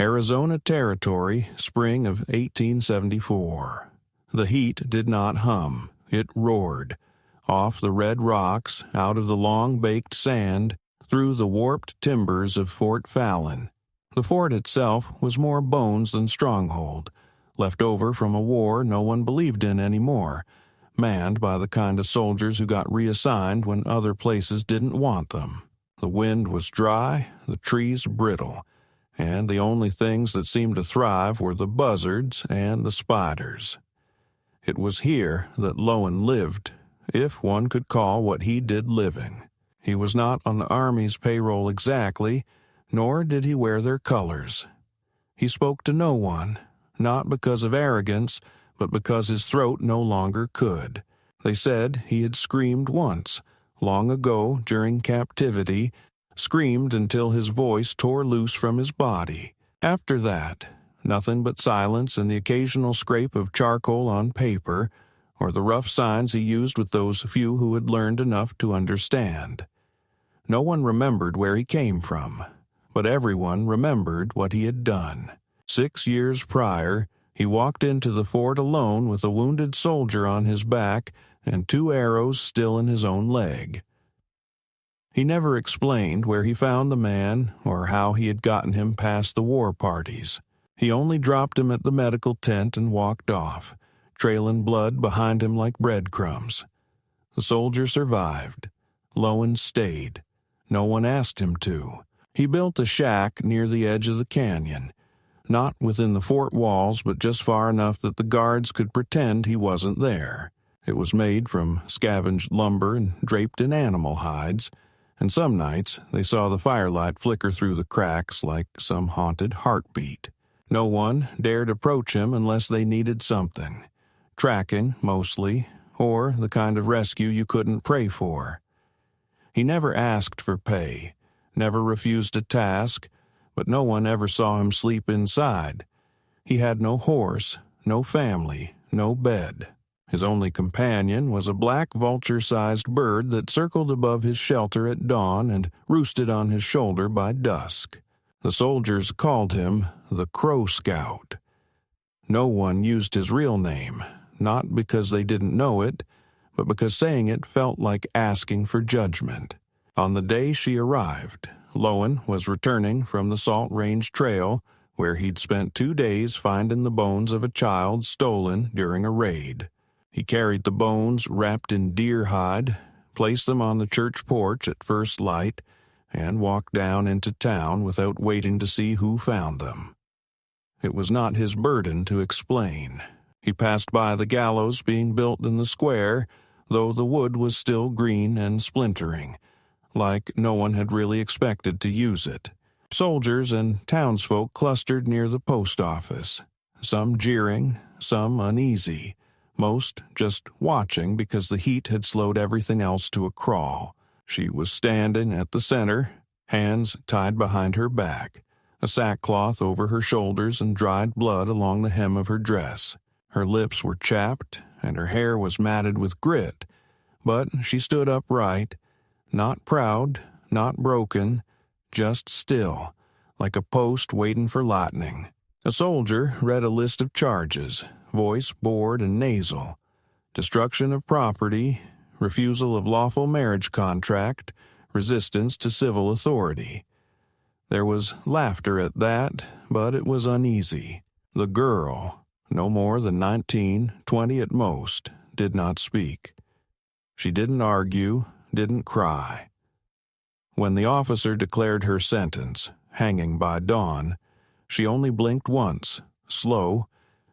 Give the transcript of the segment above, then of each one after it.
Arizona Territory, spring of 1874. The heat did not hum, it roared. Off the red rocks, out of the long-baked sand, through the warped timbers of Fort Fallon. The fort itself was more bones than stronghold, left over from a war no one believed in anymore, manned by the kind of soldiers who got reassigned when other places didn't want them. The wind was dry, the trees brittle, and the only things that seemed to thrive were the buzzards and the spiders. It was here that Lowen lived, if one could call what he did living. He was not on the Army's payroll exactly, nor did he wear their colors. He spoke to no one, not because of arrogance, but because his throat no longer could. They said he had screamed once, long ago during captivity, screamed until his voice tore loose from his body. After that, nothing but silence and the occasional scrape of charcoal on paper, or the rough signs he used with those few who had learned enough to understand. No one remembered where he came from, but everyone remembered what he had done. 6 years prior, he walked into the fort alone with a wounded soldier on his back and 2 arrows still in his own leg. He never explained where he found the man or how he had gotten him past the war parties. He only dropped him at the medical tent and walked off, trailing blood behind him like breadcrumbs. The soldier survived. Lowen stayed. No one asked him to. He built a shack near the edge of the canyon, not within the fort walls, but just far enough that the guards could pretend he wasn't there. It was made from scavenged lumber and draped in animal hides, and some nights they saw the firelight flicker through the cracks like some haunted heartbeat. No one dared approach him unless they needed something. Tracking, mostly, or the kind of rescue you couldn't pray for. He never asked for pay, never refused a task, but no one ever saw him sleep inside. He had no horse, no family, no bed. His only companion was a black vulture-sized bird that circled above his shelter at dawn and roosted on his shoulder by dusk. The soldiers called him the Crow Scout. No one used his real name, not because they didn't know it, but because saying it felt like asking for judgment. On the day she arrived, Lowen was returning from the Salt Range Trail, where he'd spent 2 days finding the bones of a child stolen during a raid. He carried the bones wrapped in deer hide, placed them on the church porch at first light, and walked down into town without waiting to see who found them. It was not his burden to explain. He passed by the gallows being built in the square, though the wood was still green and splintering, like no one had really expected to use it. Soldiers and townsfolk clustered near the post office, some jeering, some uneasy, most just watching because the heat had slowed everything else to a crawl. She was standing at the center, hands tied behind her back, a sackcloth over her shoulders and dried blood along the hem of her dress. Her lips were chapped, and her hair was matted with grit, but she stood upright, not proud, not broken, just still, like a post waiting for lightning. A soldier read a list of charges, voice bored and nasal: destruction of property, refusal of lawful marriage contract, resistance to civil authority. There was laughter at that, but it was uneasy. The girl, no more than 19, 20 at most, did not speak. She didn't argue, didn't cry. When the officer declared her sentence, hanging by dawn, she only blinked once, slow,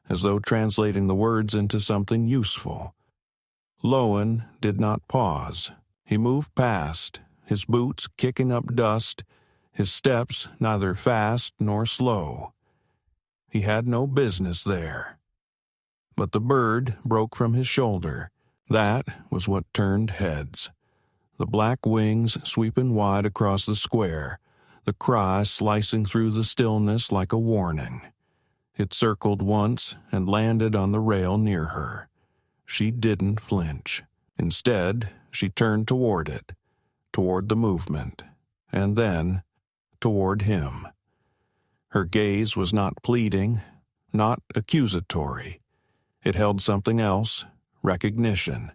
as though translating the words into something useful. Lowen did not pause. He moved past, his boots kicking up dust, his steps neither fast nor slow. He had no business there. But the bird broke from his shoulder. That was what turned heads. The black wings sweeping wide across the square, the cry slicing through the stillness like a warning. It circled once and landed on the rail near her. She didn't flinch. Instead, she turned toward it, toward the movement, and then toward him. Her gaze was not pleading, not accusatory. It held something else, recognition,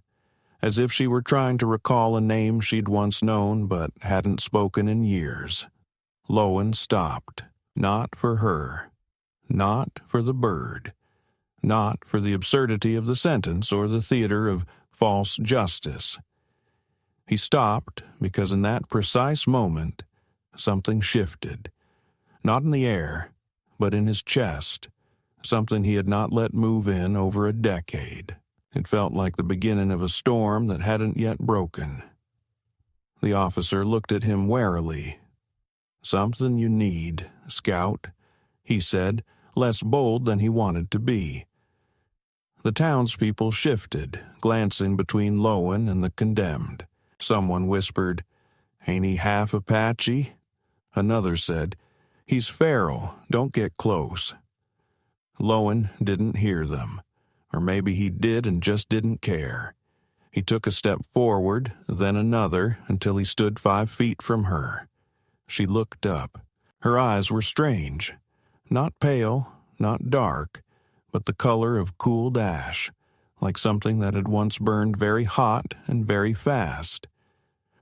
as if she were trying to recall a name she'd once known but hadn't spoken in years. Lowen stopped, not for her, not for the bird, not for the absurdity of the sentence or the theater of false justice. He stopped because in that precise moment, something shifted, not in the air, but in his chest, something he had not let move in over a decade. It felt like the beginning of a storm that hadn't yet broken. The officer looked at him warily. "Something you need, Scout," he said, less bold than he wanted to be. The townspeople shifted, glancing between Lowen and the condemned. Someone whispered, "Ain't he half Apache?" Another said, "He's feral, don't get close." Lowen didn't hear them, or maybe he did and just didn't care. He took a step forward, then another, until he stood 5 feet from her. She looked up. Her eyes were strange. Not pale, not dark, but the color of cooled ash, like something that had once burned very hot and very fast.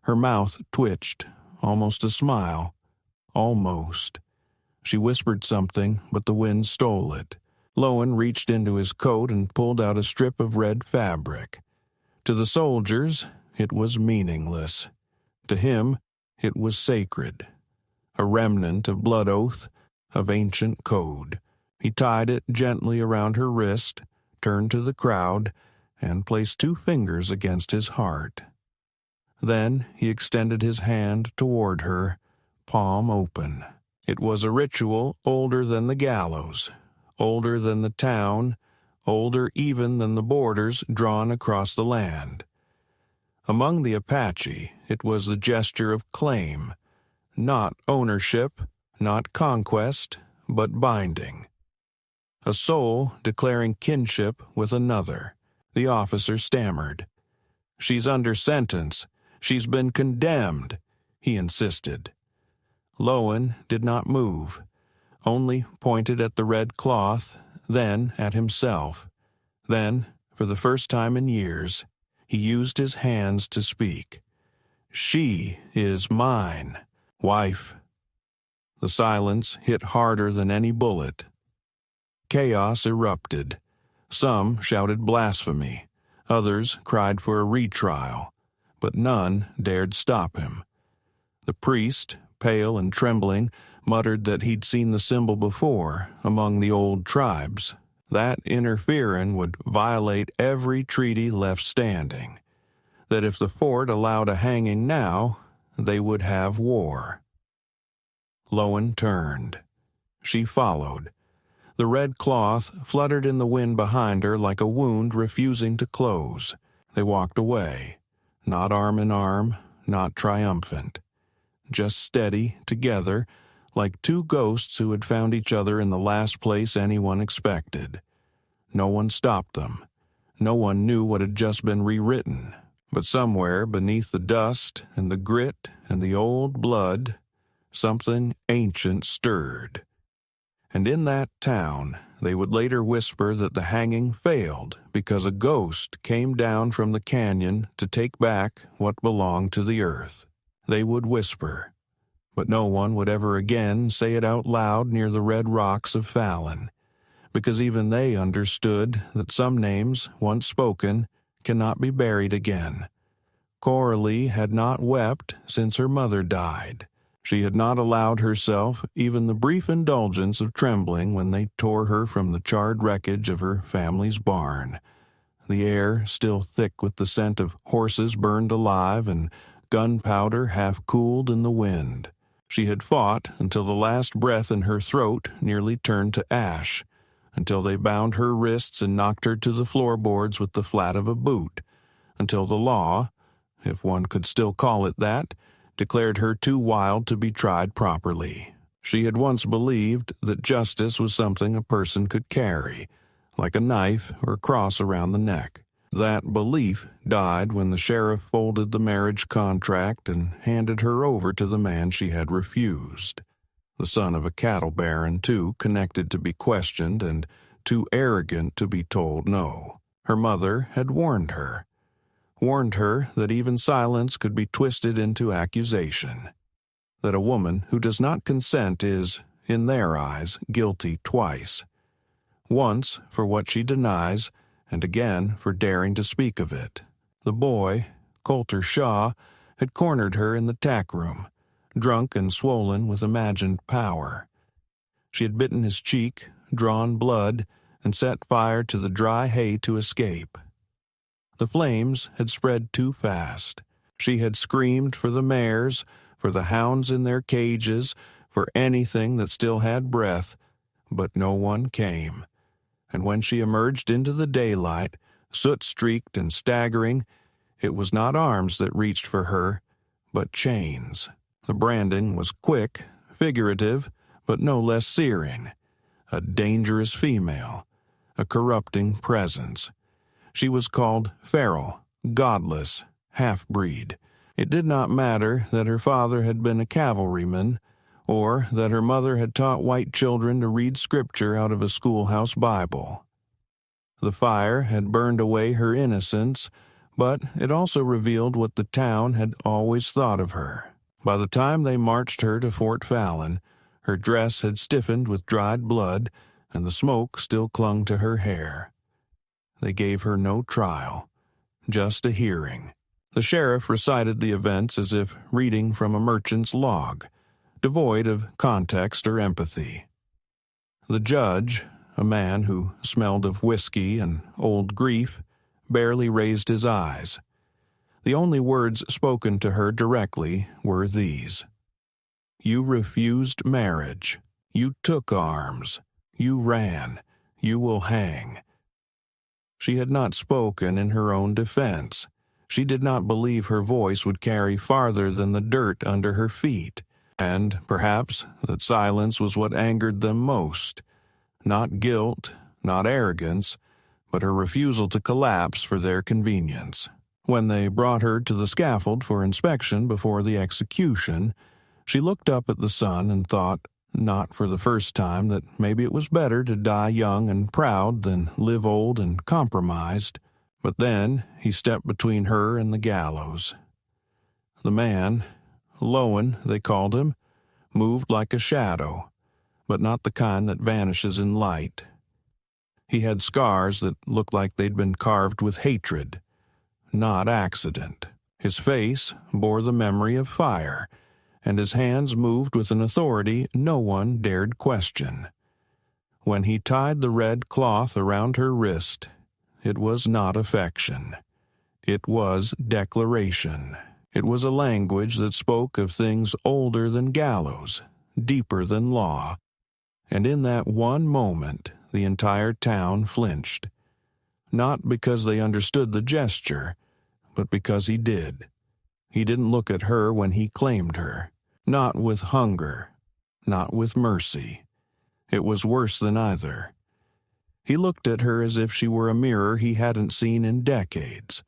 Her mouth twitched, almost a smile. Almost. She whispered something, but the wind stole it. Lowen reached into his coat and pulled out a strip of red fabric. To the soldiers, it was meaningless. To him, it was sacred. A remnant of blood oath, of ancient code. He tied it gently around her wrist, turned to the crowd, and placed 2 fingers against his heart. Then he extended his hand toward her, palm open. It was a ritual older than the gallows, older than the town, older even than the borders drawn across the land. Among the Apache, it was the gesture of claim, not ownership, not conquest, but binding. A soul declaring kinship with another. The officer stammered. "She's under sentence. She's been condemned," he insisted. Lowen did not move, only pointed at the red cloth, then at himself. Then, for the first time in years, he used his hands to speak. "She is mine, wife." The silence hit harder than any bullet. Chaos erupted. Some shouted blasphemy. Others cried for a retrial, but none dared stop him. The priest, pale and trembling, muttered that he'd seen the symbol before among the old tribes. That interfering would violate every treaty left standing. That if the fort allowed a hanging now, they would have war. Lowen turned. She followed. The red cloth fluttered in the wind behind her like a wound refusing to close. They walked away, not arm in arm, not triumphant. Just steady, together, like 2 ghosts who had found each other in the last place anyone expected. No one stopped them. No one knew what had just been rewritten. But somewhere beneath the dust and the grit and the old blood, something ancient stirred. And in that town, they would later whisper that the hanging failed because a ghost came down from the canyon to take back what belonged to the earth. They would whisper, but no one would ever again say it out loud near the red rocks of Fallon, because even they understood that some names, once spoken, cannot be buried again. Coralie had not wept since her mother died. She had not allowed herself even the brief indulgence of trembling when they tore her from the charred wreckage of her family's barn. The air still thick with the scent of horses burned alive and gunpowder half-cooled in the wind. She had fought until the last breath in her throat nearly turned to ash, until they bound her wrists and knocked her to the floorboards with the flat of a boot, until the law, if one could still call it that, declared her too wild to be tried properly. She had once believed that justice was something a person could carry, like a knife or a cross around the neck. That belief died when the sheriff folded the marriage contract and handed her over to the man she had refused. the son of a cattle baron, too connected to be questioned and too arrogant to be told no. Her mother had warned her that even silence could be twisted into accusation, that a woman who does not consent is, in their eyes, guilty twice. Once for what she denies, and again for daring to speak of it. The boy, Coulter Shaw, had cornered her in the tack room, drunk and swollen with imagined power. She had bitten his cheek, drawn blood, and set fire to the dry hay to escape. The flames had spread too fast. She had screamed for the mares, for the hounds in their cages, for anything that still had breath, but no one came. And when she emerged into the daylight, soot-streaked and staggering, it was not arms that reached for her, but chains. The branding was quick, figurative, but no less searing. A dangerous female, a corrupting presence. She was called feral, godless, half-breed. It did not matter that her father had been a cavalryman, or that her mother had taught white children to read scripture out of a schoolhouse Bible. The fire had burned away her innocence, but it also revealed what the town had always thought of her. By the time they marched her to Fort Fallon, her dress had stiffened with dried blood, and the smoke still clung to her hair. They gave her no trial, just a hearing. The sheriff recited the events as if reading from a merchant's log, devoid of context or empathy. The judge, a man who smelled of whiskey and old grief, barely raised his eyes. The only words spoken to her directly were these: "You refused marriage. You took arms. You ran. You will hang." She had not spoken in her own defense. She did not believe her voice would carry farther than the dirt under her feet, and perhaps that silence was what angered them most. Not guilt, not arrogance, but her refusal to collapse for their convenience. When they brought her to the scaffold for inspection before the execution, she looked up at the sun and thought, not for the first time, that maybe it was better to die young and proud than live old and compromised. But then he stepped between her and the gallows. The man, Lowen they called him, moved like a shadow, but not the kind that vanishes in light. He had scars that looked like they'd been carved with hatred, not accident. His face bore the memory of fire, and his hands moved with an authority no one dared question. When he tied the red cloth around her wrist, it was not affection. It was declaration. It was a language that spoke of things older than gallows, deeper than law. And in that one moment, the entire town flinched. Not because they understood the gesture, but because he did. He didn't look at her when he claimed her. Not with hunger, not with mercy. It was worse than either. He looked at her as if she were a mirror he hadn't seen in decades,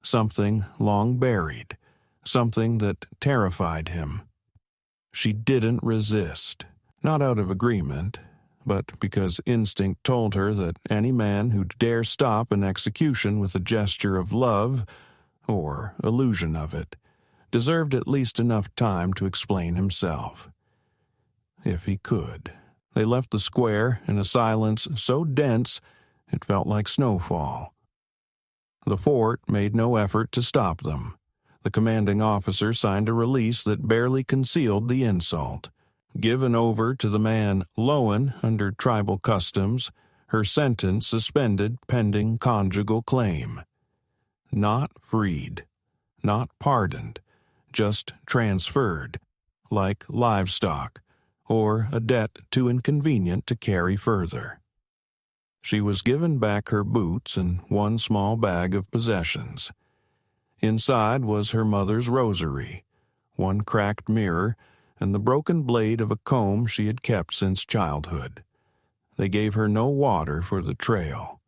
something long buried, something that terrified him. She didn't resist, not out of agreement, but because instinct told her that any man who'd dare stop an execution with a gesture of love, or illusion of it, deserved at least enough time to explain himself. If he could. They left the square in a silence so dense it felt like snowfall. The fort made no effort to stop them. The commanding officer signed a release that barely concealed the insult. Given over to the man Lowen under tribal customs, her sentence suspended pending conjugal claim. Not freed, not pardoned, just transferred, like livestock, or a debt too inconvenient to carry further. She was given back her boots and one small bag of possessions. Inside was her mother's rosary, one cracked mirror, and the broken blade of a comb she had kept since childhood. They gave her no water for the trail.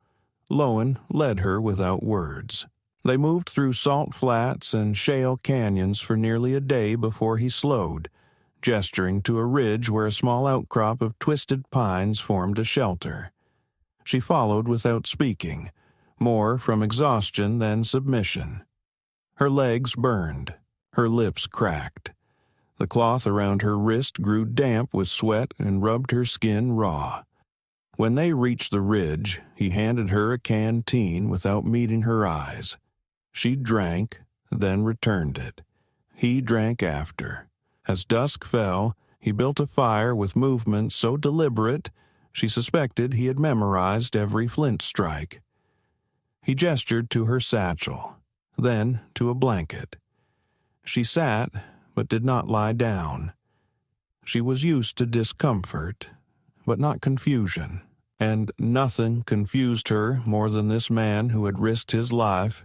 Lowen led her without words. They moved through salt flats and shale canyons for nearly a day before he slowed, gesturing to a ridge where a small outcrop of twisted pines formed a shelter. She followed without speaking, more from exhaustion than submission. Her legs burned, her lips cracked. The cloth around her wrist grew damp with sweat and rubbed her skin raw. When they reached the ridge, he handed her a canteen without meeting her eyes. She drank, then returned it. He drank after. As dusk fell, he built a fire with movements so deliberate, she suspected he had memorized every flint strike. He gestured to her satchel, then to a blanket. She sat, but did not lie down. She was used to discomfort, but not confusion, and nothing confused her more than this man who had risked his life,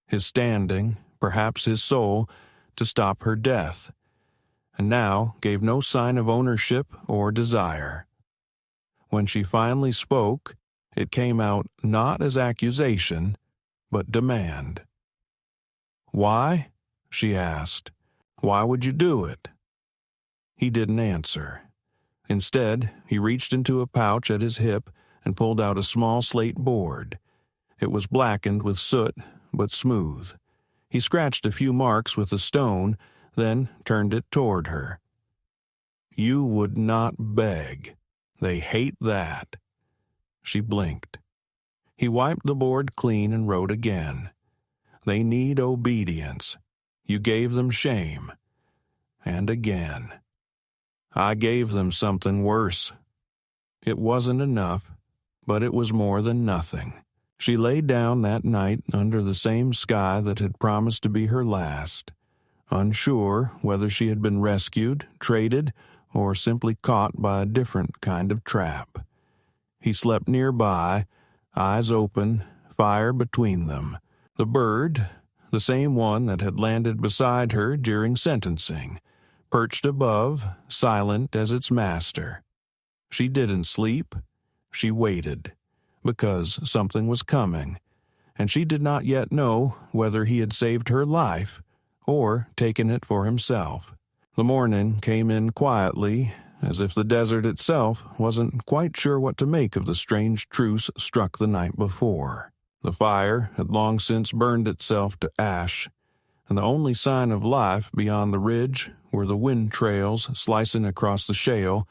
his standing, perhaps his soul, to stop her death, and now gave no sign of ownership or desire. When she finally spoke, it came out not as accusation, but demand. "Why?" she asked. "Why would you do it?" He didn't answer. Instead, he reached into a pouch at his hip and pulled out a small slate board. It was blackened with soot, but smooth. He scratched a few marks with a stone, then turned it toward her. "You would not beg. They hate that." She blinked. He wiped the board clean and wrote again. "They need obedience. You gave them shame." And again. "I gave them something worse." It wasn't enough, but it was more than nothing. She lay down that night under the same sky that had promised to be her last, unsure whether she had been rescued, traded, or simply caught by a different kind of trap. He slept nearby, eyes open, fire between them. The bird, the same one that had landed beside her during sentencing, perched above, silent as its master. She didn't sleep. She waited, because something was coming, and she did not yet know whether he had saved her life or taken it for himself. The morning came in quietly, as if the desert itself wasn't quite sure what to make of the strange truce struck the night before. The fire had long since burned itself to ash, and the only sign of life beyond the ridge were the wind trails slicing across the shale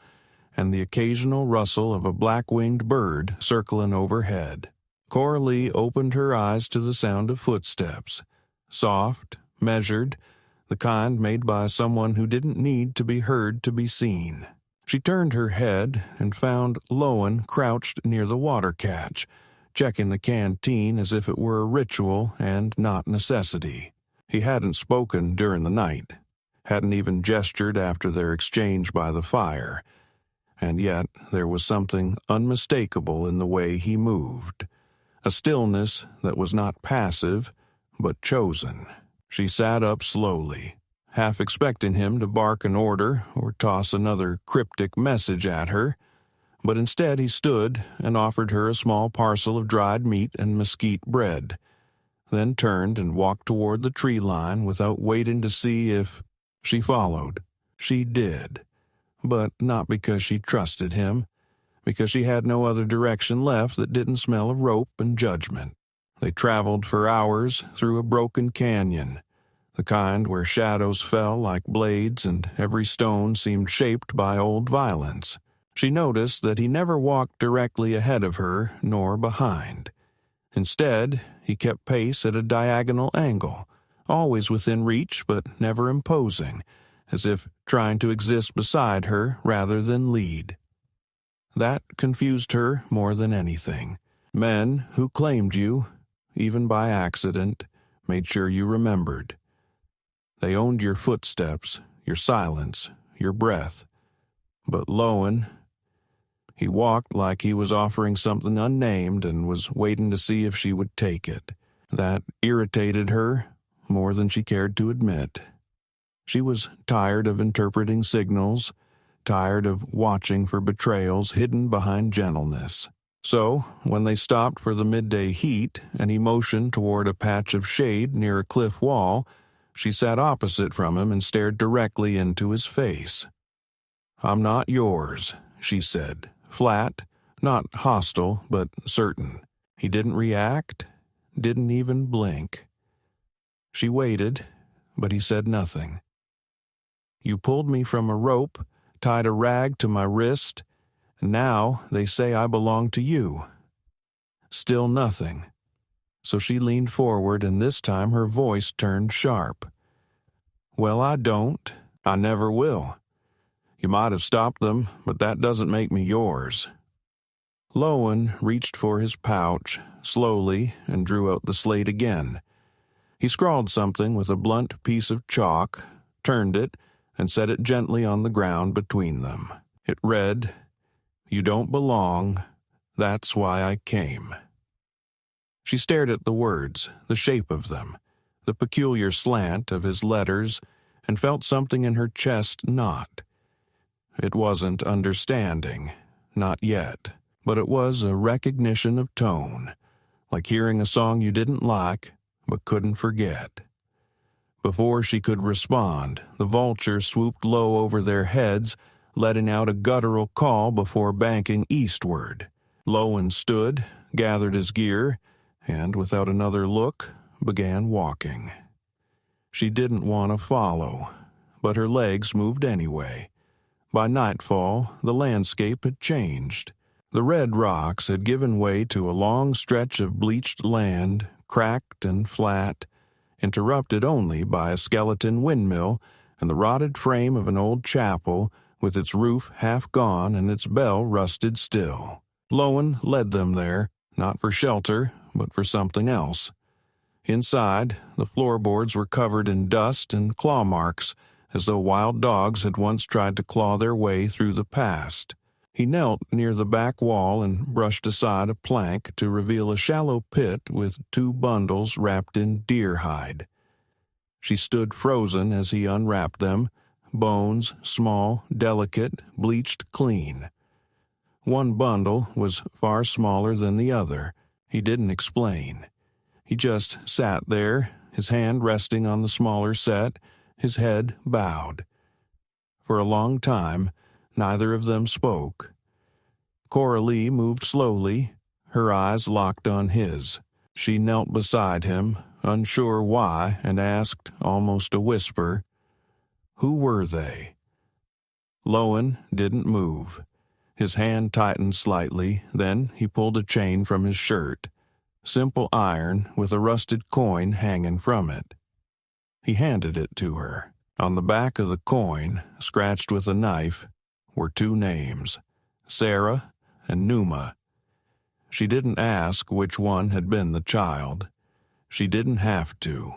and the occasional rustle of a black-winged bird circling overhead. Coralie opened her eyes to the sound of footsteps, soft, measured, the kind made by someone who didn't need to be heard to be seen. She turned her head and found Lowen crouched near the water catch, checking the canteen as if it were a ritual and not necessity. He hadn't spoken during the night, hadn't even gestured after their exchange by the fire, and yet there was something unmistakable in the way he moved, a stillness that was not passive, but chosen. She sat up slowly, half expecting him to bark an order or toss another cryptic message at her, but instead he stood and offered her a small parcel of dried meat and mesquite bread, then turned and walked toward the tree line without waiting to see if she followed. She did, but not because she trusted him, because she had no other direction left that didn't smell of rope and judgment. They traveled for hours through a broken canyon, the kind where shadows fell like blades and every stone seemed shaped by old violence. She noticed that he never walked directly ahead of her nor behind. Instead, he kept pace at a diagonal angle, always within reach but never imposing, as if trying to exist beside her rather than lead. That confused her more than anything. Men who claimed you, even by accident, made sure you remembered. They owned your footsteps, your silence, your breath. But Lowen, he walked like he was offering something unnamed and was waiting to see if she would take it. That irritated her more than she cared to admit. She was tired of interpreting signals, tired of watching for betrayals hidden behind gentleness. So, when they stopped for the midday heat and he motioned toward a patch of shade near a cliff wall, she sat opposite from him and stared directly into his face. "I'm not yours," she said, flat, not hostile, but certain. He didn't react, didn't even blink. She waited, but he said nothing. "You pulled me from a rope, tied a rag to my wrist, and now they say I belong to you." Still nothing. So she leaned forward, and this time her voice turned sharp. "Well, I don't. I never will. You might have stopped them, but that doesn't make me yours." Lowen reached for his pouch, slowly, and drew out the slate again. He scrawled something with a blunt piece of chalk, turned it, and set it gently on the ground between them. It read, "You don't belong. That's why I came." She stared at the words, the shape of them, the peculiar slant of his letters, and felt something in her chest knot. It wasn't understanding, not yet, but it was a recognition of tone, like hearing a song you didn't like but couldn't forget. Before she could respond, the vulture swooped low over their heads, letting out a guttural call before banking eastward. Lowen stood, gathered his gear, and without another look, began walking. She didn't want to follow, but her legs moved anyway. By nightfall, the landscape had changed. The red rocks had given way to a long stretch of bleached land, cracked and flat, interrupted only by a skeleton windmill and the rotted frame of an old chapel with its roof half gone and its bell rusted still. Lowen led them there, not for shelter, but for something else. Inside, the floorboards were covered in dust and claw marks, as though wild dogs had once tried to claw their way through the past. He knelt near the back wall and brushed aside a plank to reveal a shallow pit with 2 bundles wrapped in deer hide. She stood frozen as he unwrapped them, bones, small, delicate, bleached clean. One bundle was far smaller than the other. He didn't explain. He just sat there, his hand resting on the smaller set, his head bowed. For a long time, neither of them spoke. Coralie moved slowly, her eyes locked on his. She knelt beside him, unsure why, and asked, almost a whisper, "Who were they?" Lowen didn't move. His hand tightened slightly, then he pulled a chain from his shirt. Simple iron with a rusted coin hanging from it. He handed it to her. On the back of the coin, scratched with a knife, were 2 names, Sarah and Numa. She didn't ask which one had been the child. She didn't have to.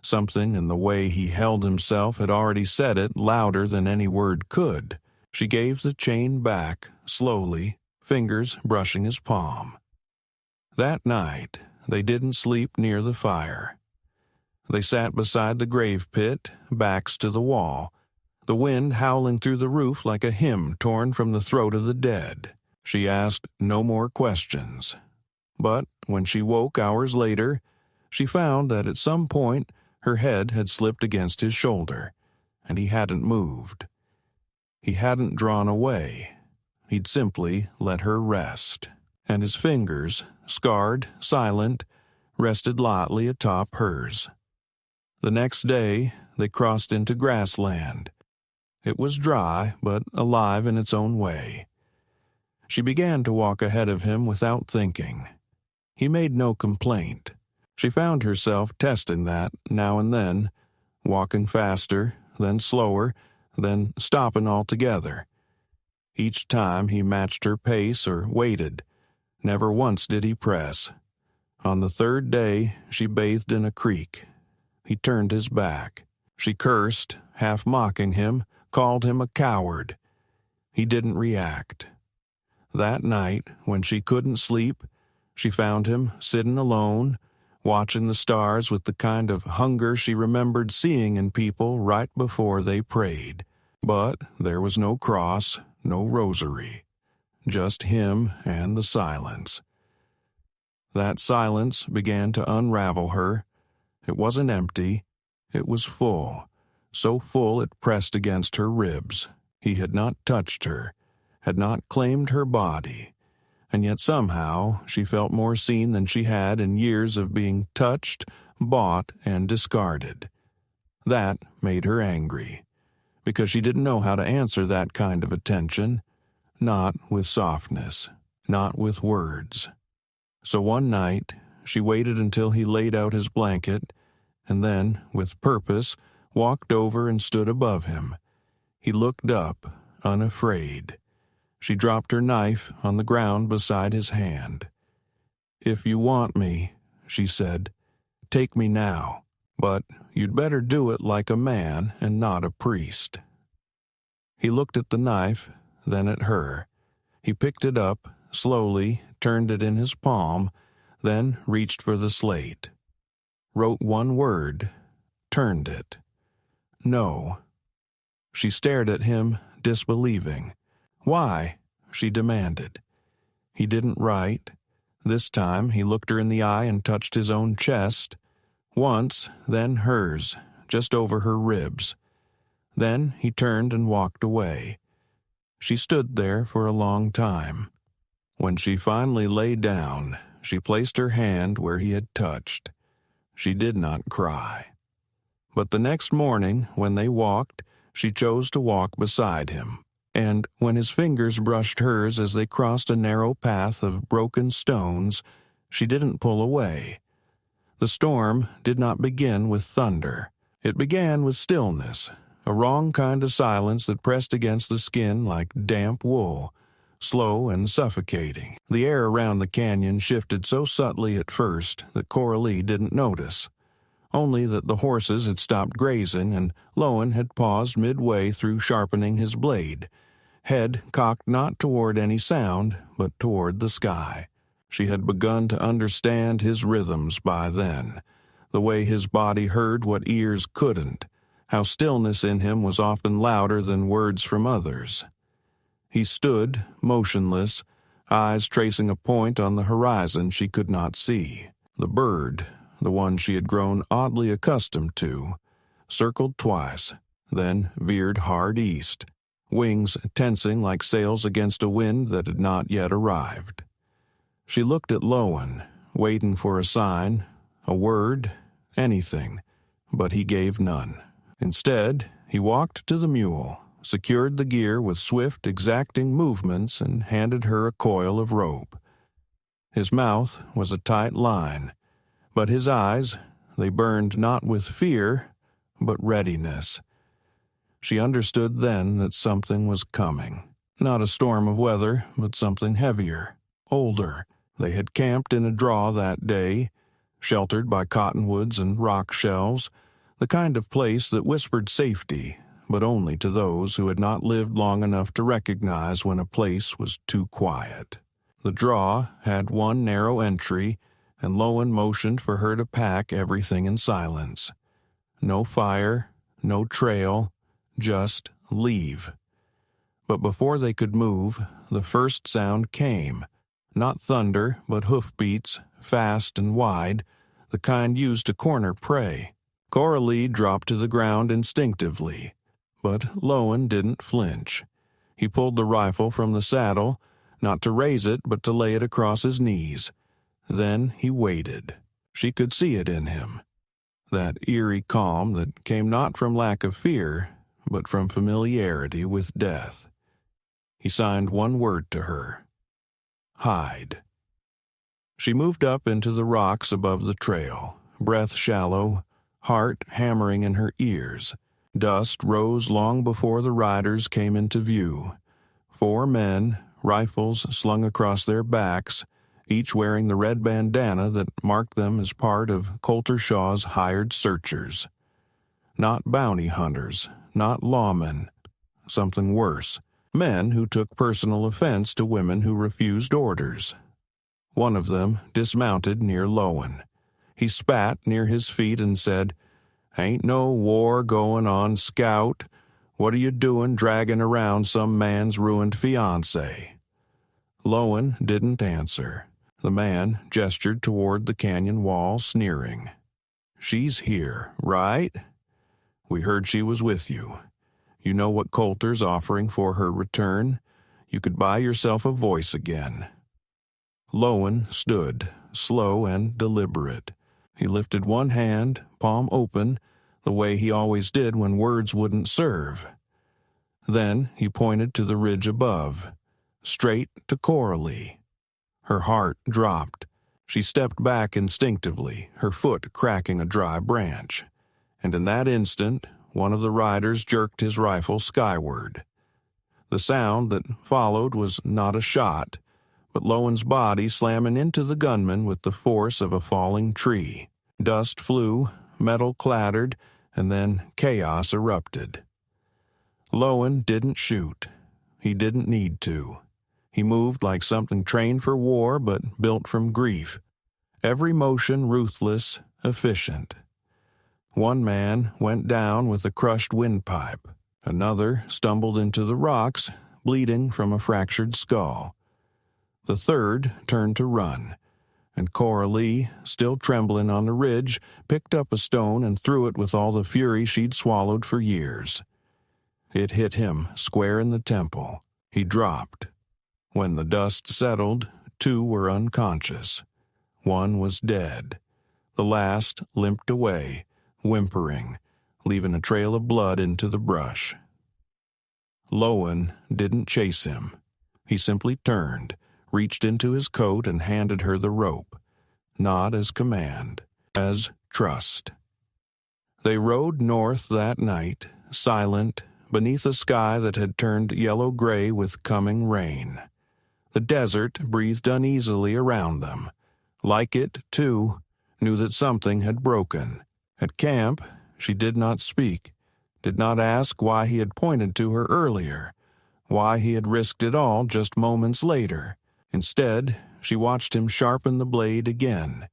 Something in the way he held himself had already said it louder than any word could. She gave the chain back, slowly, fingers brushing his palm. That night, they didn't sleep near the fire. They sat beside the grave pit, backs to the wall, the wind howling through the roof like a hymn torn from the throat of the dead. She asked no more questions. But when she woke hours later, she found that at some point her head had slipped against his shoulder, and he hadn't moved. He hadn't drawn away. He'd simply let her rest. And his fingers, scarred, silent, rested lightly atop hers. The next day, they crossed into grassland. It was dry, but alive in its own way. She began to walk ahead of him without thinking. He made no complaint. She found herself testing that now and then, walking faster, then slower, then stopping altogether. Each time he matched her pace or waited. Never once did he press. On the 3rd day, she bathed in a creek. He turned his back. She cursed, half mocking him, called him a coward. He didn't react. That night, when she couldn't sleep, she found him sitting alone, watching the stars with the kind of hunger she remembered seeing in people right before they prayed. But there was no cross, no rosary. Just him and the silence. That silence began to unravel her. It wasn't empty. It was full. So full it pressed against her ribs. He had not touched her, had not claimed her body, and yet somehow she felt more seen than she had in years of being touched, bought, and discarded. That made her angry, because she didn't know how to answer that kind of attention, not with softness, not with words. So one night, she waited until he laid out his blanket, and then, with purpose, walked over and stood above him. He looked up, unafraid. She dropped her knife on the ground beside his hand. "If you want me," she said, "take me now, but you'd better do it like a man and not a priest." He looked at the knife, then at her. He picked it up, slowly turned it in his palm, then reached for the slate. Wrote one word, turned it. "No." She stared at him, disbelieving. "Why?" she demanded. He didn't write. This time he looked her in the eye and touched his own chest. Once, then hers, just over her ribs. Then he turned and walked away. She stood there for a long time. When she finally lay down, she placed her hand where he had touched. She did not cry. But the next morning, when they walked, she chose to walk beside him. And when his fingers brushed hers as they crossed a narrow path of broken stones, she didn't pull away. The storm did not begin with thunder. It began with stillness, a wrong kind of silence that pressed against the skin like damp wool, slow and suffocating. The air around the canyon shifted so subtly at first that Coralie didn't notice, only that the horses had stopped grazing and Lowen had paused midway through sharpening his blade, head cocked not toward any sound, but toward the sky. She had begun to understand his rhythms by then, the way his body heard what ears couldn't, how stillness in him was often louder than words from others. He stood, motionless, eyes tracing a point on the horizon she could not see. The bird, the one she had grown oddly accustomed to, circled twice, then veered hard east, wings tensing like sails against a wind that had not yet arrived. She looked at Lowen, waiting for a sign, a word, anything, but he gave none. Instead, he walked to the mule, secured the gear with swift, exacting movements, and handed her a coil of rope. His mouth was a tight line, but his eyes, they burned not with fear, but readiness. She understood then that something was coming. Not a storm of weather, but something heavier, older. They had camped in a draw that day, sheltered by cottonwoods and rock shelves, the kind of place that whispered safety, but only to those who had not lived long enough to recognize when a place was too quiet. The draw had one narrow entry, and Lowen motioned for her to pack everything in silence. No fire, no trail, just leave. But before they could move, the first sound came. Not thunder, but hoofbeats, fast and wide, the kind used to corner prey. Coralie dropped to the ground instinctively, but Lowen didn't flinch. He pulled the rifle from the saddle, not to raise it but to lay it across his knees. Then he waited. She could see it in him, that eerie calm that came not from lack of fear, but from familiarity with death. He signed one word to her. Hide. She moved up into the rocks above the trail, breath shallow, heart hammering in her ears. Dust rose long before the riders came into view. 4 men, rifles slung across their backs, each wearing the red bandana that marked them as part of Coulter Shaw's hired searchers. Not bounty hunters, not lawmen, something worse. Men who took personal offense to women who refused orders. One of them dismounted near Lowen. He spat near his feet and said, "Ain't no war going on, Scout. What are you doing dragging around some man's ruined fiancé?" Lowen didn't answer. The man gestured toward the canyon wall, sneering. "She's here, right? We heard she was with you. You know what Coulter's offering for her return? You could buy yourself a voice again." Lowen stood, slow and deliberate. He lifted one hand, palm open, the way he always did when words wouldn't serve. Then he pointed to the ridge above, straight to Coralie. Her heart dropped. She stepped back instinctively, her foot cracking a dry branch. And in that instant, one of the riders jerked his rifle skyward. The sound that followed was not a shot, but Lowen's body slamming into the gunman with the force of a falling tree. Dust flew, metal clattered, and then chaos erupted. Lowen didn't shoot. He didn't need to. He moved like something trained for war but built from grief. Every motion ruthless, efficient. One man went down with a crushed windpipe. Another stumbled into the rocks, bleeding from a fractured skull. The third turned to run, and Coralie, still trembling on the ridge, picked up a stone and threw it with all the fury she'd swallowed for years. It hit him square in the temple. He dropped. When the dust settled, 2 were unconscious. 1 was dead. The last limped away, whimpering, leaving a trail of blood into the brush. Lowen didn't chase him. He simply turned, reached into his coat and handed her the rope, not as command, as trust. They rode north that night, silent, beneath a sky that had turned yellow-gray with coming rain. The desert breathed uneasily around them. Like it, too, knew that something had broken. At camp, she did not speak, did not ask why he had pointed to her earlier, why he had risked it all just moments later. Instead, she watched him sharpen the blade again,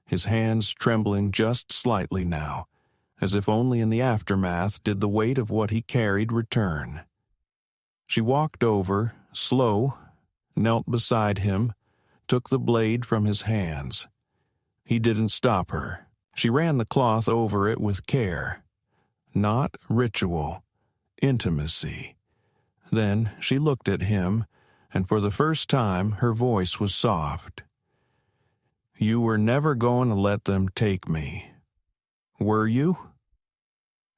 his hands trembling just slightly now, as if only in the aftermath did the weight of what he carried return. She walked over, slow, knelt beside him, took the blade from his hands. He didn't stop her. She ran the cloth over it with care. Not ritual, intimacy. Then she looked at him, and for the first time her voice was soft. "You were never going to let them take me. Were you?"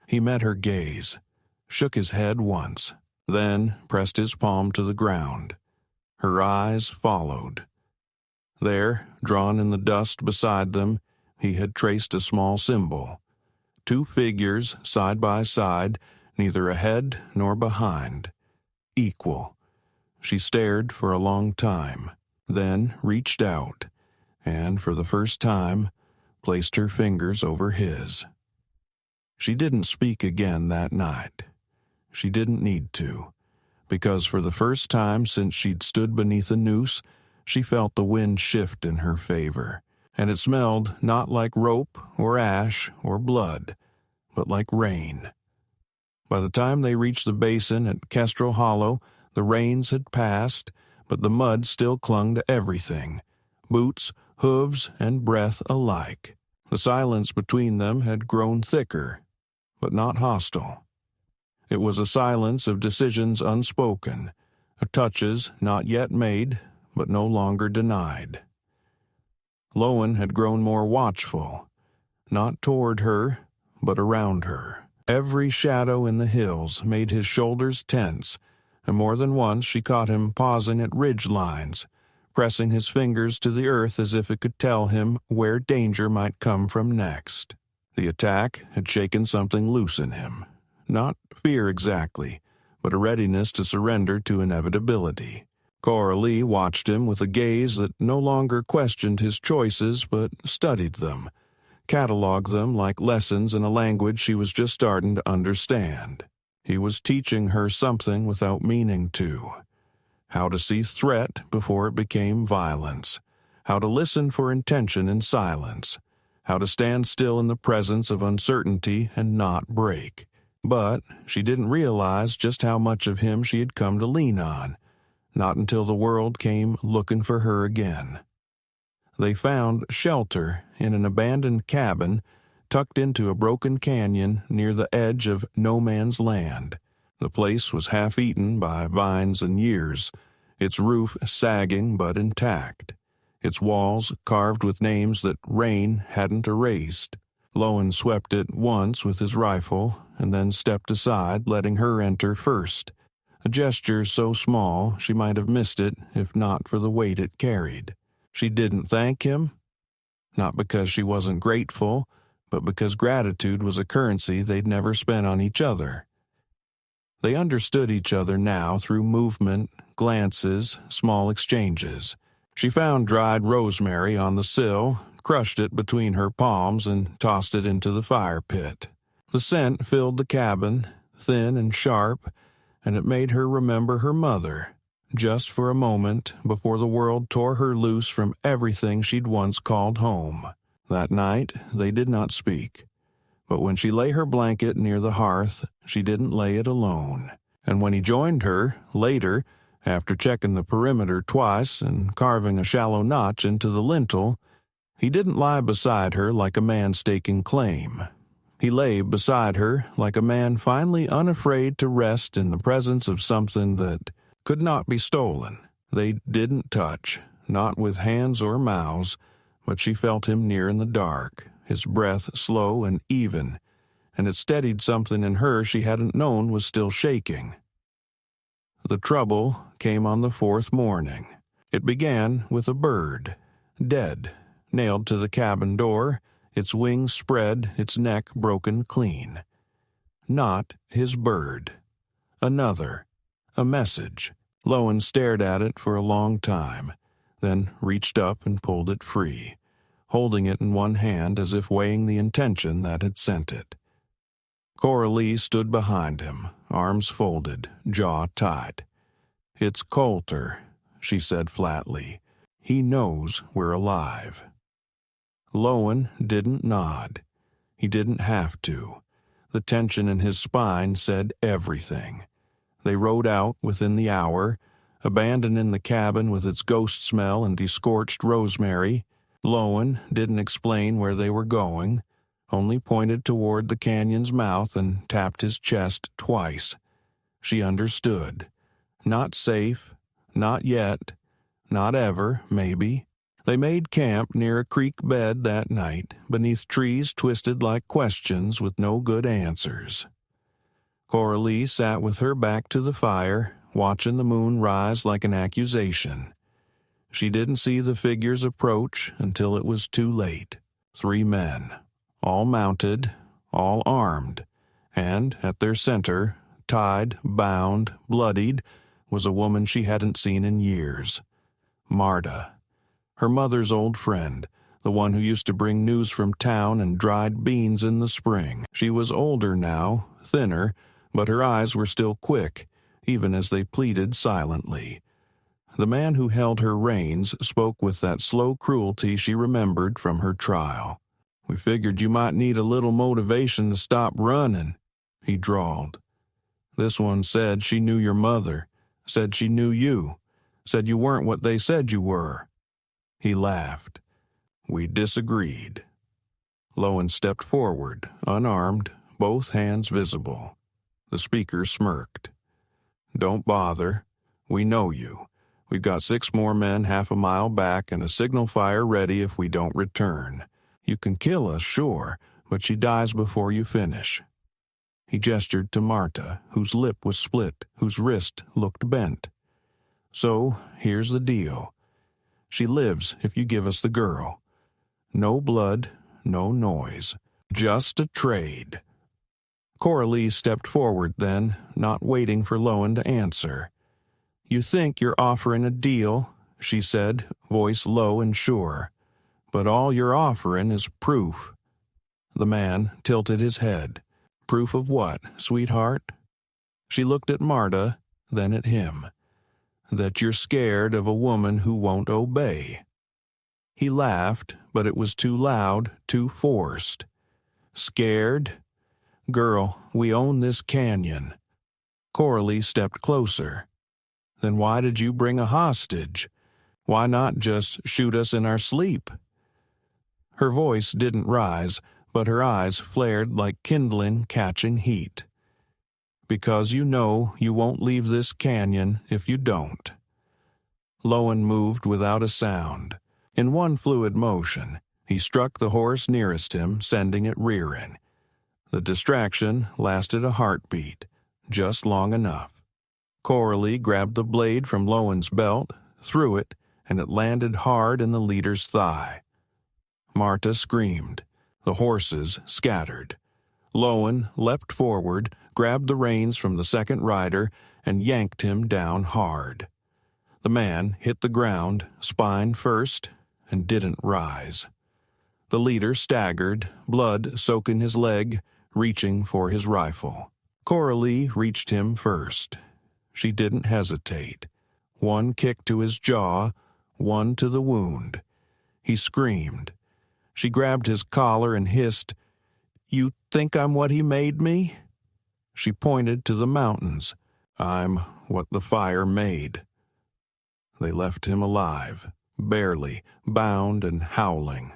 He met her gaze, shook his head once, then pressed his palm to the ground. Her eyes followed. There, drawn in the dust beside them, he had traced a small symbol. 2 figures side by side, neither ahead nor behind. Equal. She stared for a long time, then reached out, and for the first time, placed her fingers over his. She didn't speak again that night. She didn't need to, because for the first time since she'd stood beneath a noose, she felt the wind shift in her favor, and it smelled not like rope or ash or blood, but like rain. By the time they reached the basin at Kestrel Hollow, the rains had passed, but the mud still clung to everything, boots, hooves, and breath alike. The silence between them had grown thicker, but not hostile. It was a silence of decisions unspoken, of touches not yet made, but no longer denied. Lowen had grown more watchful, not toward her, but around her. Every shadow in the hills made his shoulders tense, and more than once she caught him pausing at ridge lines, pressing his fingers to the earth as if it could tell him where danger might come from next. The attack had shaken something loose in him. Not fear exactly, but a readiness to surrender to inevitability. Coralie watched him with a gaze that no longer questioned his choices but studied them, cataloged them like lessons in a language she was just starting to understand. He was teaching her something without meaning to. How to see threat before it became violence. How to listen for intention in silence. How to stand still in the presence of uncertainty and not break. But she didn't realize just how much of him she had come to lean on, not until the world came looking for her again. They found shelter in an abandoned cabin tucked into a broken canyon near the edge of no man's land. The place was half-eaten by vines and years, its roof sagging but intact, its walls carved with names that rain hadn't erased. Lowen swept it once with his rifle and then stepped aside, letting her enter first, a gesture so small she might have missed it if not for the weight it carried. She didn't thank him, not because she wasn't grateful, but because gratitude was a currency they'd never spent on each other. They understood each other now through movement, glances, small exchanges. She found dried rosemary on the sill, crushed it between her palms, and tossed it into the fire pit. The scent filled the cabin, thin and sharp, and it made her remember her mother, just for a moment before the world tore her loose from everything she'd once called home. That night they did not speak. But when she lay her blanket near the hearth, she didn't lay it alone. And when he joined her, later, after checking the perimeter twice and carving a shallow notch into the lintel, he didn't lie beside her like a man staking claim. He lay beside her like a man finally unafraid to rest in the presence of something that could not be stolen. They didn't touch, not with hands or mouths, but she felt him near in the dark, his breath slow and even, and it steadied something in her she hadn't known was still shaking. The trouble came on the fourth morning. It began with a bird, dead, nailed to the cabin door, its wings spread, its neck broken clean. Not his bird. Another. A message. Lowen stared at it for a long time, then reached up and pulled it free, holding it in one hand as if weighing the intention that had sent it. Coralie stood behind him, arms folded, jaw tight. "It's Coulter," she said flatly. "He knows we're alive." Lowen didn't nod. He didn't have to. The tension in his spine said everything. They rode out within the hour, abandoning the cabin with its ghost smell and descorched rosemary. Lowen didn't explain where they were going, only pointed toward the canyon's mouth and tapped his chest twice. She understood. Not safe, not yet, not ever, maybe. They made camp near a creek bed that night, beneath trees twisted like questions with no good answers. Coralie sat with her back to the fire, watching the moon rise like an accusation. She didn't see the figures approach until it was too late. 3 men, all mounted, all armed, and at their center, tied, bound, bloodied, was a woman she hadn't seen in years. Marta. Her mother's old friend, the one who used to bring news from town and dried beans in the spring. She was older now, thinner, but her eyes were still quick, even as they pleaded silently. The man who held her reins spoke with that slow cruelty she remembered from her trial. "We figured you might need a little motivation to stop running," he drawled. "This one said she knew your mother, said she knew you, said you weren't what they said you were." He laughed. "We disagreed." Lowen stepped forward, unarmed, both hands visible. The speaker smirked. "Don't bother. We know you. We've got 6 more men half a mile back and a signal fire ready if we don't return. You can kill us, sure, but she dies before you finish." He gestured to Marta, whose lip was split, whose wrist looked bent. "So, here's the deal. She lives if you give us the girl. No blood, no noise. Just a trade." Coralie stepped forward then, not waiting for Lowen to answer. "You think you're offering a deal," she said, voice low and sure. "But all you're offering is proof." The man tilted his head. "Proof of what, sweetheart?" She looked at Marta, then at him. "That you're scared of a woman who won't obey." He laughed, but it was too loud, too forced. "Scared? Girl, we own this canyon." Coralie stepped closer. "Then why did you bring a hostage? Why not just shoot us in our sleep?" Her voice didn't rise, but her eyes flared like kindling catching heat. Because you know you won't leave this canyon if you don't." Lowen moved without a sound. In one fluid motion, he struck the horse nearest him, sending it rearing. The distraction lasted a heartbeat, just long enough. Coralie grabbed the blade from Lowen's belt, threw it, and it landed hard in the leader's thigh. Marta screamed. The horses scattered. Lowen leapt forward, grabbed the reins from the second rider, and yanked him down hard. The man hit the ground, spine first, and didn't rise. The leader staggered, blood soaking his leg, reaching for his rifle. Coralie reached him first. She didn't hesitate. One kick to his jaw, one to the wound. He screamed. She grabbed his collar and hissed, "You think I'm what he made me?" She pointed to the mountains. "I'm what the fire made." They left him alive, barely, bound and howling.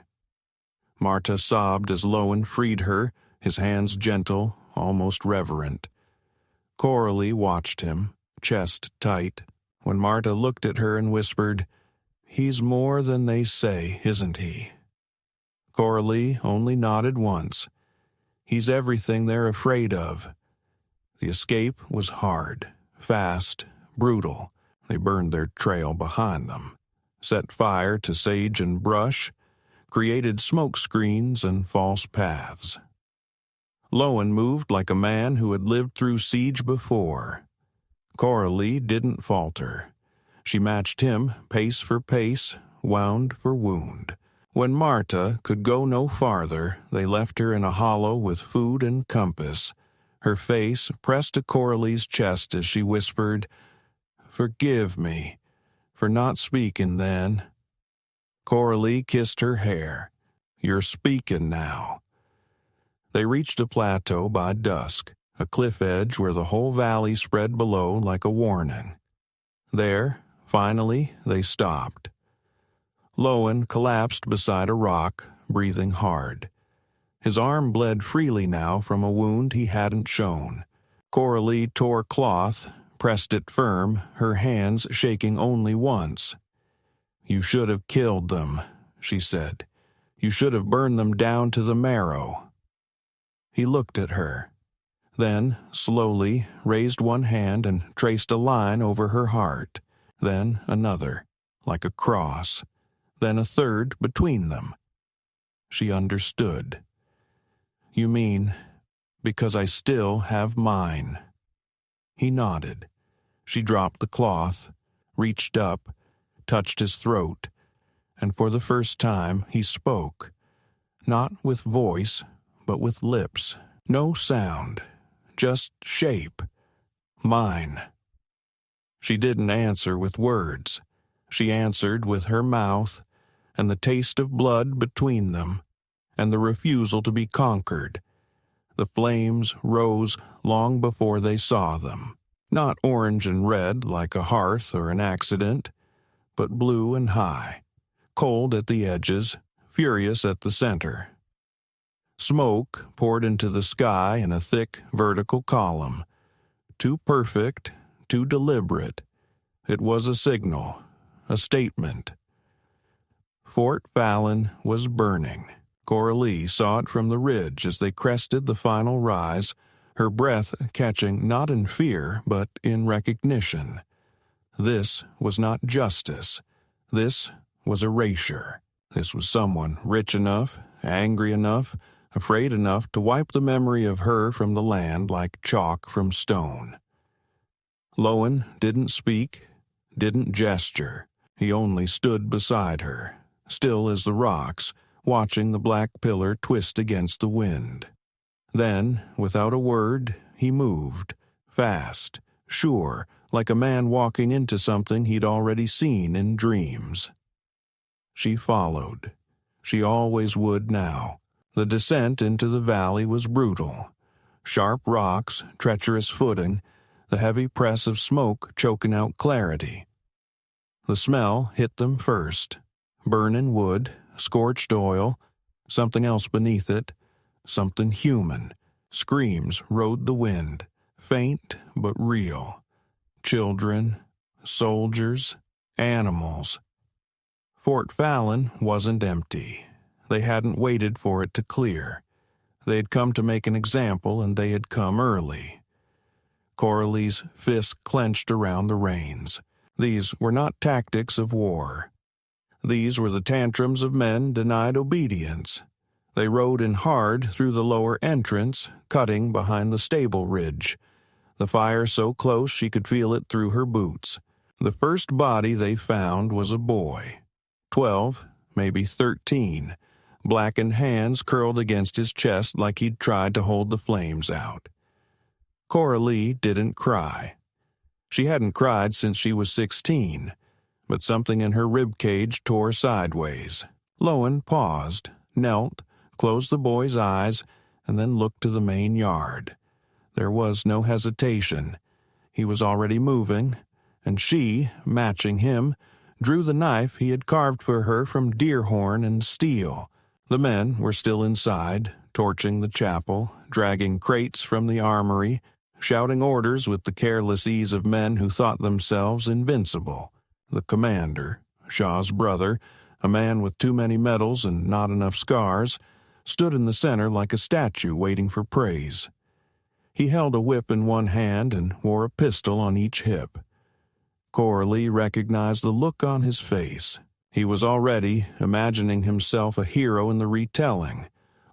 Marta sobbed as Lowen freed her, his hands gentle, almost reverent. Coralie watched him, chest tight, when Marta looked at her and whispered, "He's more than they say, isn't he?" Coralie only nodded once. "He's everything they're afraid of." The escape was hard, fast, brutal. They burned their trail behind them, set fire to sage and brush, created smoke screens and false paths. Lowen moved like a man who had lived through siege before. Coralie didn't falter. She matched him pace for pace, wound for wound. When Marta could go no farther, they left her in a hollow with food and compass, her face pressed to Coralie's chest as she whispered, "Forgive me for not speaking then." Coralie kissed her hair. "You're speaking now." They reached a plateau by dusk, a cliff edge where the whole valley spread below like a warning. There, finally, they stopped. Lowen collapsed beside a rock, breathing hard. His arm bled freely now from a wound he hadn't shown. Coralie tore cloth, pressed it firm, her hands shaking only once. "You should have killed them," she said. "You should have burned them down to the marrow." He looked at her, then slowly raised one hand and traced a line over her heart, then another, like a cross, then a third between them. She understood. "You mean, because I still have mine." He nodded. She dropped the cloth, reached up, touched his throat, and for the first time he spoke, not with voice, but with lips. No sound, just shape. "Mine." She didn't answer with words. She answered with her mouth, and the taste of blood between them, and the refusal to be conquered. The flames rose long before they saw them, not orange and red like a hearth or an accident, but blue and high, cold at the edges, furious at the center. Smoke poured into the sky in a thick vertical column, too perfect, too deliberate. It was a signal, a statement. Fort Fallon was burning. Coralie saw it from the ridge as they crested the final rise, her breath catching not in fear but in recognition. This was not justice. This was erasure. This was someone rich enough, angry enough, afraid enough to wipe the memory of her from the land like chalk from stone. Lowen didn't speak, didn't gesture. He only stood beside her, still as the rocks, watching the black pillar twist against the wind. Then, without a word, he moved, fast, sure, like a man walking into something he'd already seen in dreams. She followed. She always would now. The descent into the valley was brutal. Sharp rocks, treacherous footing, the heavy press of smoke choking out clarity. The smell hit them first. Burning wood, scorched oil, something else beneath it, something human. Screams rode the wind, faint but real. Children, soldiers, animals. Fort Fallon wasn't empty. They hadn't waited for it to clear. They had come to make an example, and they had come early. Coralie's fists clenched around the reins. These were not tactics of war. These were the tantrums of men denied obedience. They rode in hard through the lower entrance, cutting behind the stable ridge, the fire so close she could feel it through her boots. The first body they found was a boy, 12, maybe 13, blackened hands curled against his chest like he'd tried to hold the flames out. Coralie didn't cry. She hadn't cried since she was 16, but something in her rib cage tore sideways. Lowen paused, knelt, closed the boy's eyes, and then looked to the main yard. There was no hesitation. He was already moving, and she, matching him, drew the knife he had carved for her from deer horn and steel. The men were still inside, torching the chapel, dragging crates from the armory, shouting orders with the careless ease of men who thought themselves invincible. The commander, Shaw's brother, a man with too many medals and not enough scars, stood in the center like a statue waiting for praise. He held a whip in one hand and wore a pistol on each hip. Coralie recognized the look on his face. He was already imagining himself a hero in the retelling.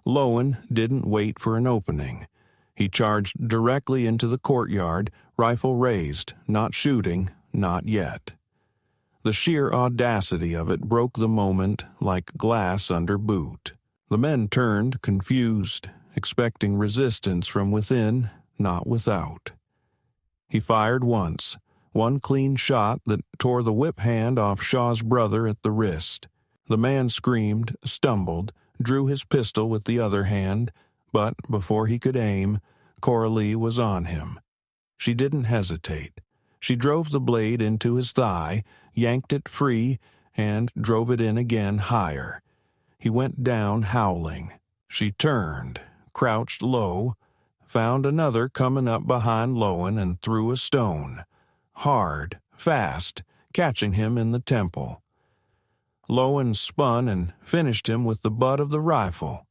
Lowen didn't wait for an opening. He charged directly into the courtyard, rifle raised, not shooting, not yet. The sheer audacity of it broke the moment like glass under boot. The men turned, confused, expecting resistance from within, not without. He fired once, one clean shot that tore the whip hand off Shaw's brother at the wrist. The man screamed, stumbled, drew his pistol with the other hand, but before he could aim, Coralie was on him. She didn't hesitate. She drove the blade into his thigh, yanked it free, and drove it in again higher. He went down howling. She turned, crouched low, found another coming up behind Lowen and threw a stone. Hard, fast, catching him in the temple. Lowen spun and finished him with the butt of the rifle.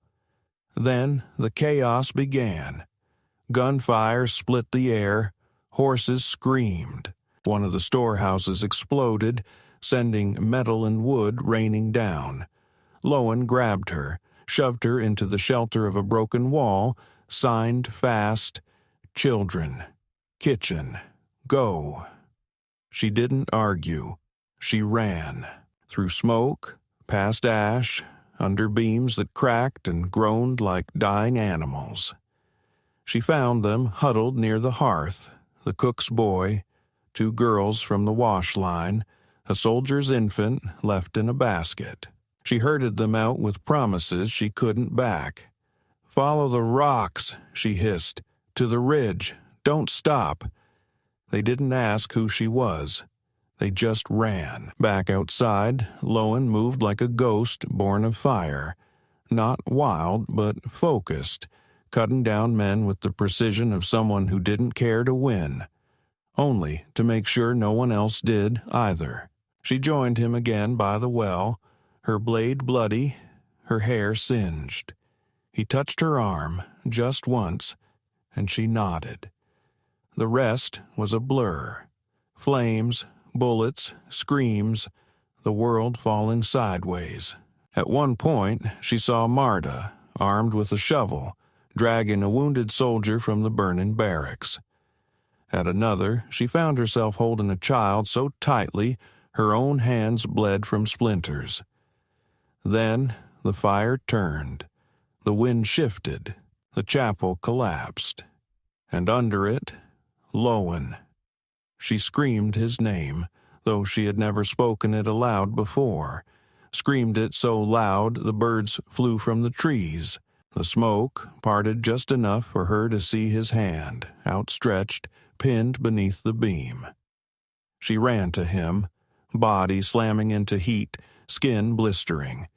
Then the chaos began. Gunfire split the air. Horses screamed. One of the storehouses exploded, sending metal and wood raining down. Lowen grabbed her, shoved her into the shelter of a broken wall, signed fast, "Children, kitchen, go." She didn't argue. She ran. Through smoke, past ash, under beams that cracked and groaned like dying animals. She found them huddled near the hearth, the cook's boy, 2 girls from the wash line, a soldier's infant left in a basket. She herded them out with promises she couldn't back. "Follow the rocks," she hissed. "To the ridge. Don't stop." They didn't ask who she was. They just ran. Back outside, Lowen moved like a ghost born of fire. Not wild, but focused, cutting down men with the precision of someone who didn't care to win. Only to make sure no one else did either. She joined him again by the well, her blade bloody, her hair singed. He touched her arm, just once, and she nodded. The rest was a blur. Flames, bullets, screams, the world falling sideways. At one point, she saw Marta, armed with a shovel, dragging a wounded soldier from the burning barracks. At another, she found herself holding a child so tightly her own hands bled from splinters. Then the fire turned. The wind shifted. The chapel collapsed. And under it, Lowen. She screamed his name, though she had never spoken it aloud before. Screamed it so loud the birds flew from the trees. The smoke parted just enough for her to see his hand, outstretched, pinned beneath the beam. She ran to him, body slamming into heat, skin blistering.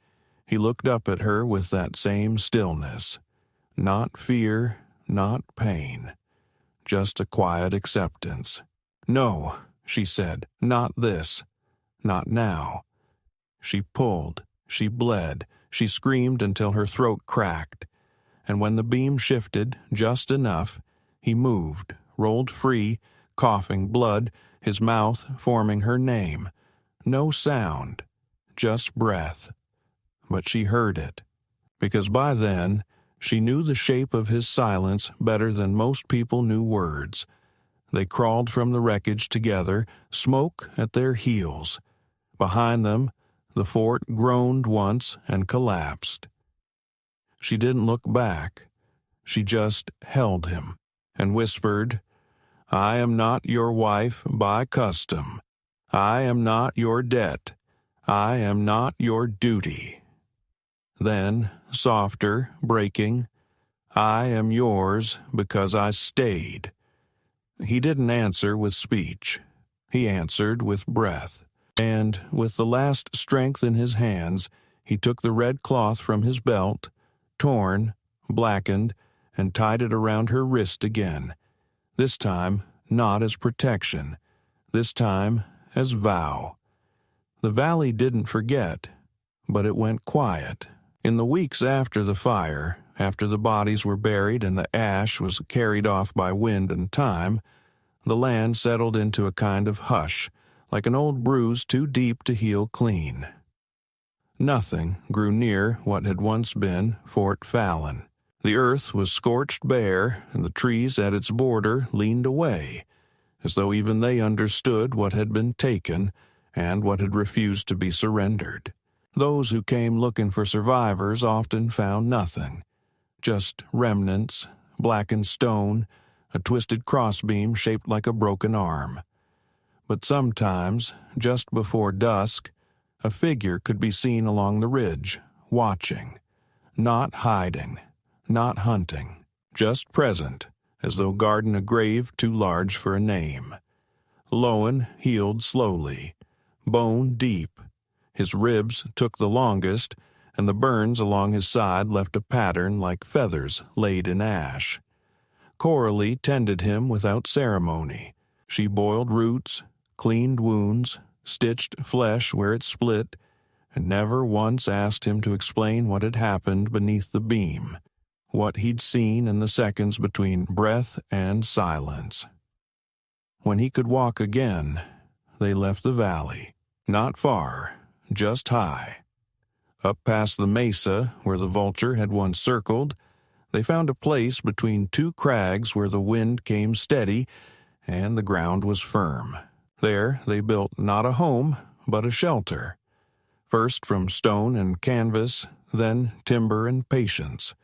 He looked up at her with that same stillness. Not fear, not pain. just a quiet acceptance. "No," she said, "not this. Not now." She pulled, she bled, she screamed until her throat cracked. And when the beam shifted just enough, he moved, rolled free, coughing blood, his mouth forming her name. No sound, just breath. But she heard it, because by then she knew the shape of his silence better than most people knew words. They crawled from the wreckage together, smoke at their heels. Behind them, the fort groaned once and collapsed. She didn't look back. She just held him and whispered, "I am not your wife by custom. I am not your debt. I am not your duty." Then, softer, breaking, "I am yours because I stayed." He didn't answer with speech. He answered with breath. And, with the last strength in his hands, he took the red cloth from his belt, torn, blackened, and tied it around her wrist again. This time, not as protection. This time, as vow. The valley didn't forget, but it went quiet. In the weeks after the fire, after the bodies were buried and the ash was carried off by wind and time, the land settled into a kind of hush, like an old bruise too deep to heal clean. Nothing grew near what had once been Fort Fallon. The earth was scorched bare, and the trees at its border leaned away, as though even they understood what had been taken and what had refused to be surrendered. Those who came looking for survivors often found nothing, just remnants, blackened stone, a twisted crossbeam shaped like a broken arm. But sometimes, just before dusk, a figure could be seen along the ridge, watching, not hiding, not hunting, just present, as though guarding a grave too large for a name. Lowen healed slowly, bone deep. His ribs took the longest, and the burns along his side left a pattern like feathers laid in ash. Coralie tended him without ceremony. She boiled roots, cleaned wounds, stitched flesh where it split, and never once asked him to explain what had happened beneath the beam, what he'd seen in the seconds between breath and silence. When he could walk again, they left the valley. Not far, just high. Up past the mesa, where the vulture had once circled, they found a place between two crags where the wind came steady and the ground was firm. There they built not a home, but a shelter. First from stone and canvas, then timber and patience.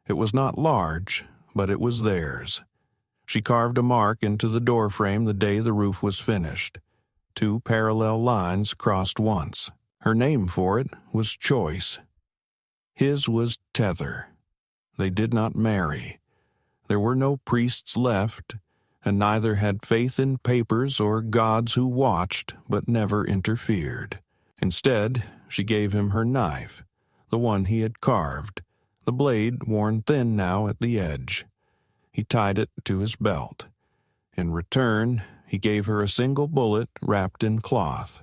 It was not large, but it was theirs. She carved a mark into the doorframe the day the roof was finished. 2 parallel lines crossed once. Her name for it was Choice. His was Tether. They did not marry. There were no priests left, and neither had faith in papers or gods who watched but never interfered. Instead, she gave him her knife, the one he had carved, the blade worn thin now at the edge. He tied it to his belt. In return, he gave her a single bullet wrapped in cloth.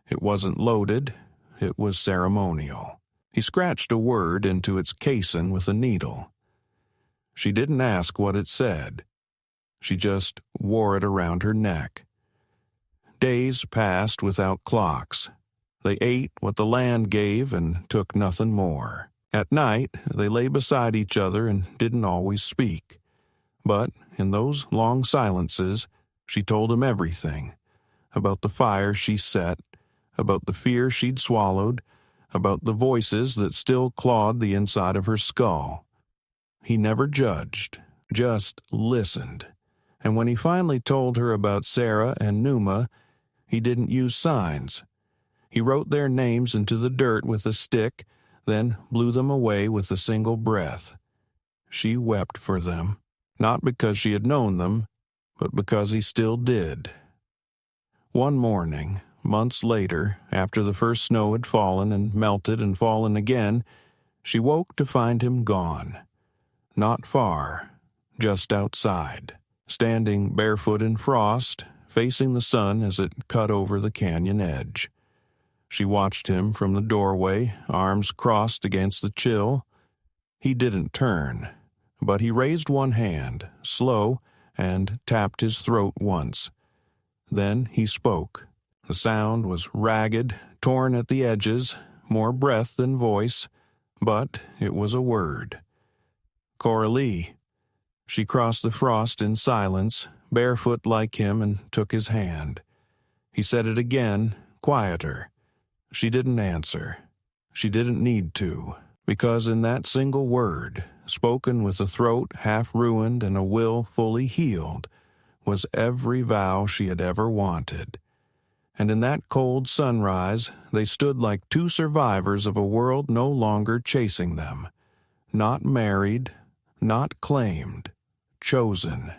It wasn't loaded, it was ceremonial. He scratched a word into its casing with a needle. She didn't ask what it said. She just wore it around her neck. Days passed without clocks. They ate what the land gave and took nothing more. At night, they lay beside each other and didn't always speak. But in those long silences, she told him everything. About the fire she set, about the fear she'd swallowed, about the voices that still clawed the inside of her skull. He never judged, just listened. And when he finally told her about Sarah and Numa, he didn't use signs. He wrote their names into the dirt with a stick, then blew them away with a single breath. She wept for them, not because she had known them, but because he still did. One morning, months later, after the first snow had fallen and melted and fallen again, she woke to find him gone. Not far, just outside. standing barefoot in frost, facing the sun as it cut over the canyon edge. She watched him from the doorway, arms crossed against the chill. He didn't turn, but he raised one hand, slow, and tapped his throat once. Then he spoke. The sound was ragged, torn at the edges, more breath than voice, but it was a word. Coralie. She crossed the frost in silence, barefoot like him, and took his hand. He said it again, quieter. She didn't answer. She didn't need to, because in that single word, spoken with a throat half ruined and a will fully healed, was every vow she had ever wanted. And in that cold sunrise, they stood like two survivors of a world no longer chasing them. Not married, not claimed, chosen.